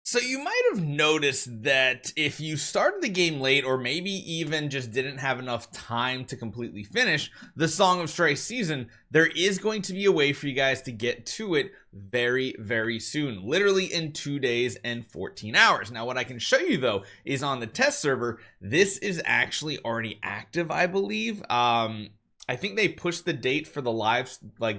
So you might have noticed that if you started the game late, or maybe even just didn't have enough time to completely finish the Song of Strife season, there is going to be a way for you guys to get to it very soon, literally in 2 days and 14 hours. Now what I can show you though is on the test server, this is actually already active, I believe. I think they pushed the date for the live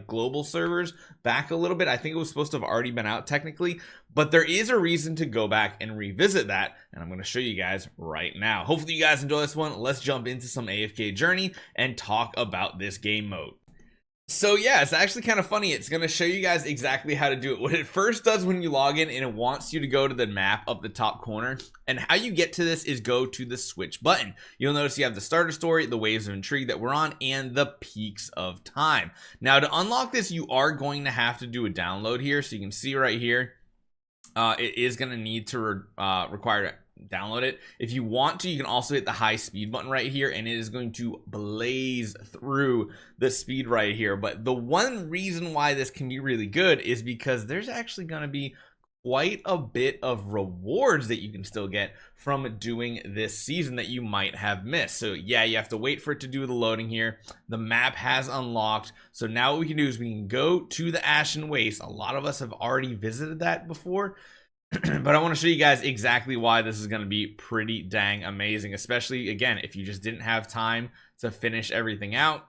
global servers back a little bit. I think it was supposed to have already been out technically, but there is a reason to go back and revisit that, and I'm going to show you guys right now. Hopefully you guys enjoy this one. Let's jump into some AFK Journey and talk about this game mode. So yeah, it's actually kind of funny. It's going to show you guys exactly how to do it. What it first does when you log in, and it wants you to go to the map up the top corner, and how you get to this is go to the switch button. You'll notice you have the starter story, the waves of intrigue that we're on, and the peaks of time. Now to unlock this, you are going to have to do a download here. So you can see right here, it is going to need to require to download it. If you want to, you can also hit the high speed button right here, and it is going to blaze through the speed right here. But the one reason why this can be really good is because there's actually going to be quite a bit of rewards that you can still get from doing this season that you might have missed. So yeah, you have to wait for it to do the loading here. The map has unlocked, so now what we can do is we can go to the Ashen Waste. A lot of us have already visited that before, but I want to show you guys exactly why this is going to be pretty dang amazing, especially again if you just didn't have time to finish everything out.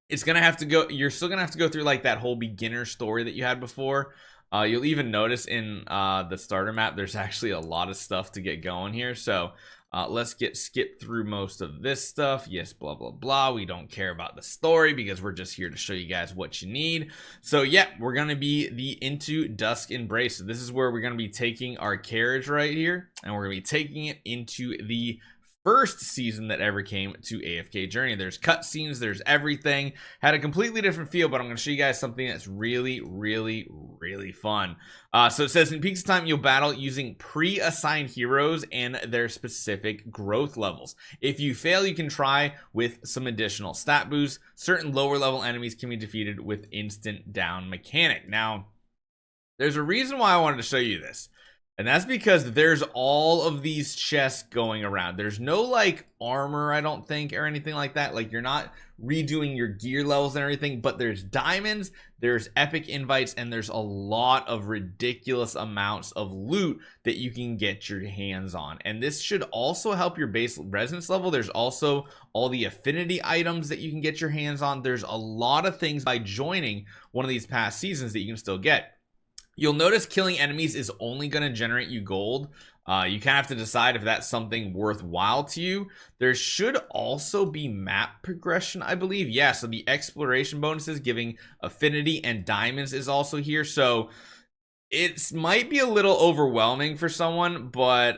It's gonna have to go, you're still gonna have to go through like that whole beginner story that you had before. You'll even notice in the starter map there's actually a lot of stuff to get going here. So let's skip through most of this stuff. Yes, blah blah blah. We don't care about the story because we're just here to show you guys what you need. So yeah, we're gonna be the Into Dusk Embrace. So this is where we're gonna be taking our carriage right here, and we're gonna be taking it into the first season that ever came to AFK Journey. There's cutscenes, there's everything. Had a completely different feel, but I'm going to show you guys something that's really fun. So it says in peaks of time, you'll battle using pre-assigned heroes and their specific growth levels. If you fail, you can try with some additional stat boosts. Certain lower level enemies can be defeated with instant down mechanic. Now, there's a reason why I wanted to show you this. And that's because there's all of these chests going around. There's no like armor, I don't think, or anything like that. Like you're not redoing your gear levels and everything, but there's diamonds, there's epic invites, and there's a lot of ridiculous amounts of loot that you can get your hands on. And this should also help your base resonance level. There's also all the affinity items that you can get your hands on. There's a lot of things by joining one of these past seasons that you can still get. You'll notice killing enemies is only going to generate you gold. You kind of have to decide if that's something worthwhile to you. There should also be map progression, I believe. Yeah, so the exploration bonuses giving affinity and diamonds is also here. So it might be a little overwhelming for someone, but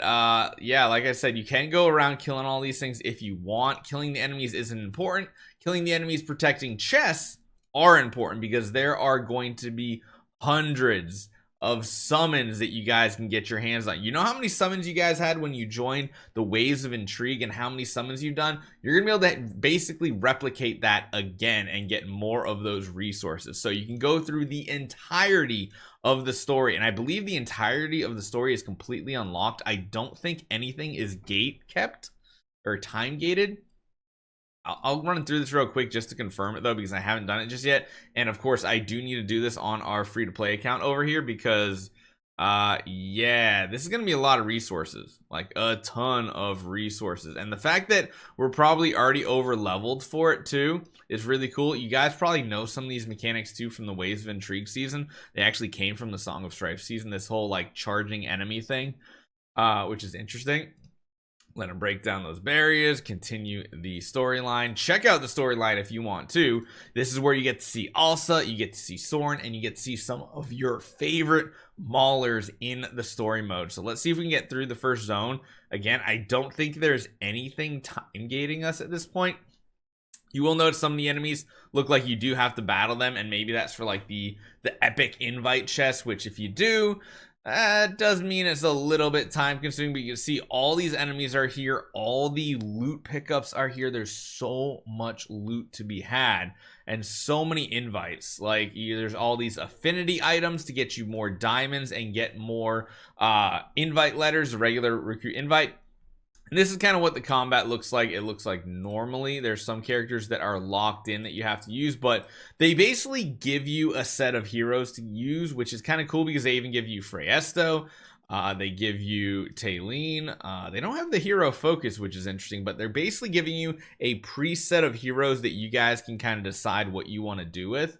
yeah, like I said, you can go around killing all these things if you want. Killing the enemies isn't important. Killing the enemies protecting chests are important because there are going to be hundreds of summons that you guys can get your hands on. You know how many summons you guys had when you joined the Waves of Intrigue and how many summons you've done? You're gonna be able to basically replicate that again and get more of those resources. So you can go through the entirety of the story, and I believe the entirety of the story is completely unlocked. I don't think anything is gate kept or time gated. I'll run through this real quick just to confirm it though, because I haven't done it just yet. And of course I do need to do this on our free-to-play account over here because yeah, this is gonna be a lot of resources, like a ton of resources. And the fact that we're probably already over leveled for it too is really cool. You guys probably know some of these mechanics too from the Waves of Intrigue season. They actually came from the Song of Strife season, this whole like charging enemy thing, which is interesting. Let them break down those barriers, continue the storyline. Check out the storyline if you want to. This is where you get to see Alsa, you get to see Soren, and you get to see some of your favorite maulers in the story mode. So let's see if we can get through the first zone. Again, I don't think there's anything time gating us at this point. You will notice some of the enemies look like you do have to battle them, and maybe that's for like the epic invite chest, which if you do, That does mean it's a little bit time consuming, but you can see all these enemies are here. All the loot pickups are here. There's so much loot to be had and so many invites. Like there's all these affinity items to get you more diamonds and get more invite letters, regular recruit invite. And this is kind of what the combat looks like. It looks like normally there's some characters that are locked in that you have to use, but they basically give you a set of heroes to use, which is kind of cool because they even give you Freyesto. They give you Taylene. They don't have the hero focus, which is interesting, but they're basically giving you a preset of heroes that you guys can kind of decide what you want to do with,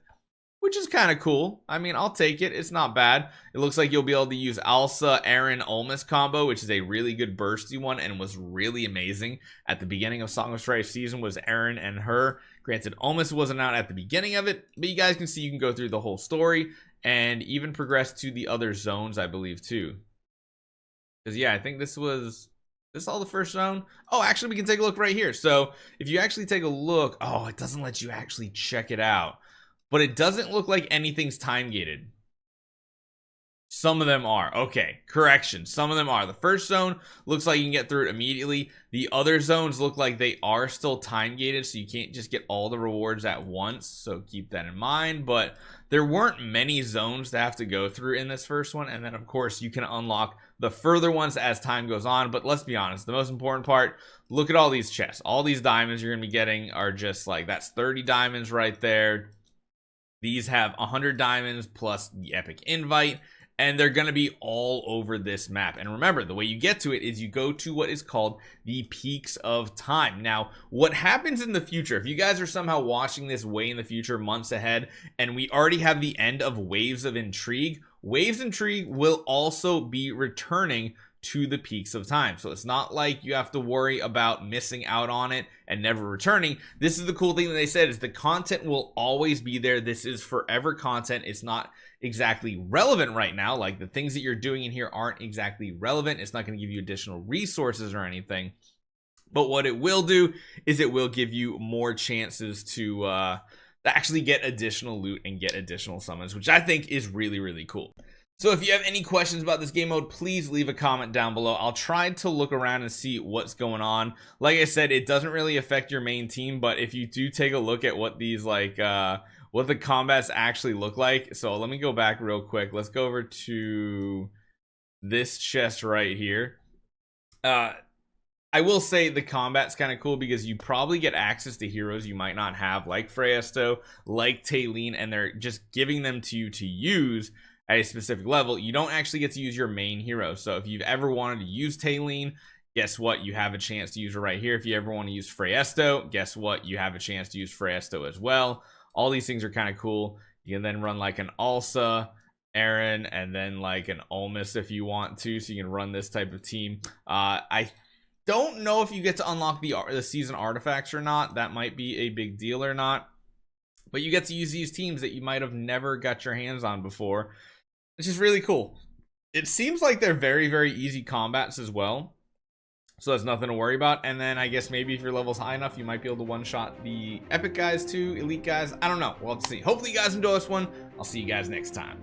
which is kind of cool. I mean, I'll take it. It's not bad. It looks like you'll be able to use Alsa, Aaron, Olmus combo, which is a really good bursty one and was really amazing at the beginning of Song of Strife season, was Aaron and her. Granted, Olmus wasn't out at the beginning of it, but you guys can see you can go through the whole story and even progress to the other zones, I believe, too. Because, yeah, I think this was... This is all the first zone. Oh, actually, we can take a look right here. So, if you actually take a look... Oh, it doesn't let you actually check it out. But it doesn't look like anything's time gated. Some of them are. Okay, correction. Some of them are. The first zone looks like you can get through it immediately. The other zones look like they are still time gated, so you can't just get all the rewards at once. So keep that in mind. But there weren't many zones to have to go through in this first one. And then, of course, you can unlock the further ones as time goes on. But let's be honest, the most important part, look at all these chests. All these diamonds you're going to be getting are just like, that's 30 diamonds right there. These have 100 diamonds plus the epic invite, and they're going to be all over this map. And remember, the way you get to it is you go to what is called the Peaks of Time. Now, what happens in the future, if you guys are somehow watching this way in the future, months ahead, and we already have the end of Waves of Intrigue, Waves of Intrigue will also be returning to the Peaks of Time. So it's not like you have to worry about missing out on it and never returning. This is the cool thing that they said, is the content will always be there. This is forever content. It's not exactly relevant right now. Like the things that you're doing in here aren't exactly relevant. It's not going to give you additional resources or anything. But what it will do is it will give you more chances to actually get additional loot and get additional summons, which I think is really, really cool. So if you have any questions about this game mode, please leave a comment down below. I'll try to look around and see what's going on. Like I said, it doesn't really affect your main team, but if you do take a look at what these what the combats actually look like. So let me go back real quick. Let's go over to this chest right here. I will say the combat's kind of cool because you probably get access to heroes you might not have, like Freyesto, like Taylene, and they're just giving them to you to use at a specific level. You don't actually get to use your main hero. So if you've ever wanted to use Taylene, guess what? You have a chance to use her right here. If you ever want to use Freyesto, guess what? You have a chance to use Freyesto as well. All these things are kind of cool. You can then run like an Alsa, Aaron, and then like an Olmus if you want to. So you can run this type of team. I don't know if you get to unlock the season artifacts or not. That might be a big deal or not. But you get to use these teams that you might have never got your hands on before. It's just really cool. It seems like they're very, very easy combats as well. So that's nothing to worry about. And then I guess maybe if your level's high enough, you might be able to one-shot the epic guys too, elite guys. I don't know. We'll have to see. Hopefully you guys enjoy this one. I'll see you guys next time.